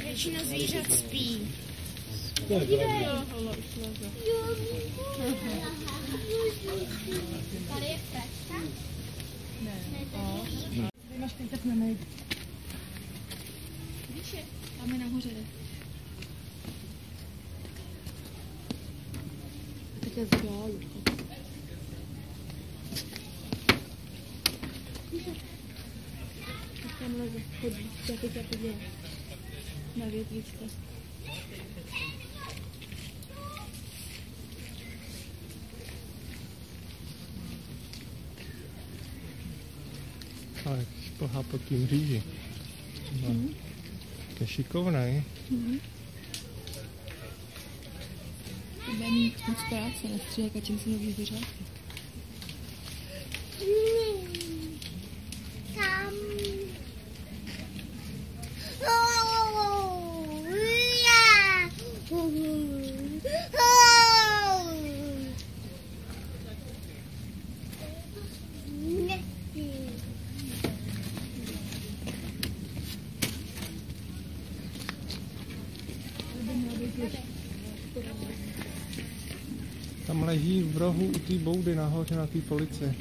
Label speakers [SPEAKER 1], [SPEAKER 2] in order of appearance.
[SPEAKER 1] Většina zvířat spí. Tady je pračka? Ne.
[SPEAKER 2] Tady máš teď tak nejde.
[SPEAKER 1] Víš je? Tam je nahoře.
[SPEAKER 2] Teď je zdálu. Tam leze, chodí, já teď podívám. Na větvička.
[SPEAKER 3] Ale šplhá po tím říži. Je šikovnej.
[SPEAKER 2] To bude mít moc práce, nestřílek a čím si nový zvířátky.
[SPEAKER 1] Tam.
[SPEAKER 3] Tam leží v rohu u té boudy nahoře na té polici.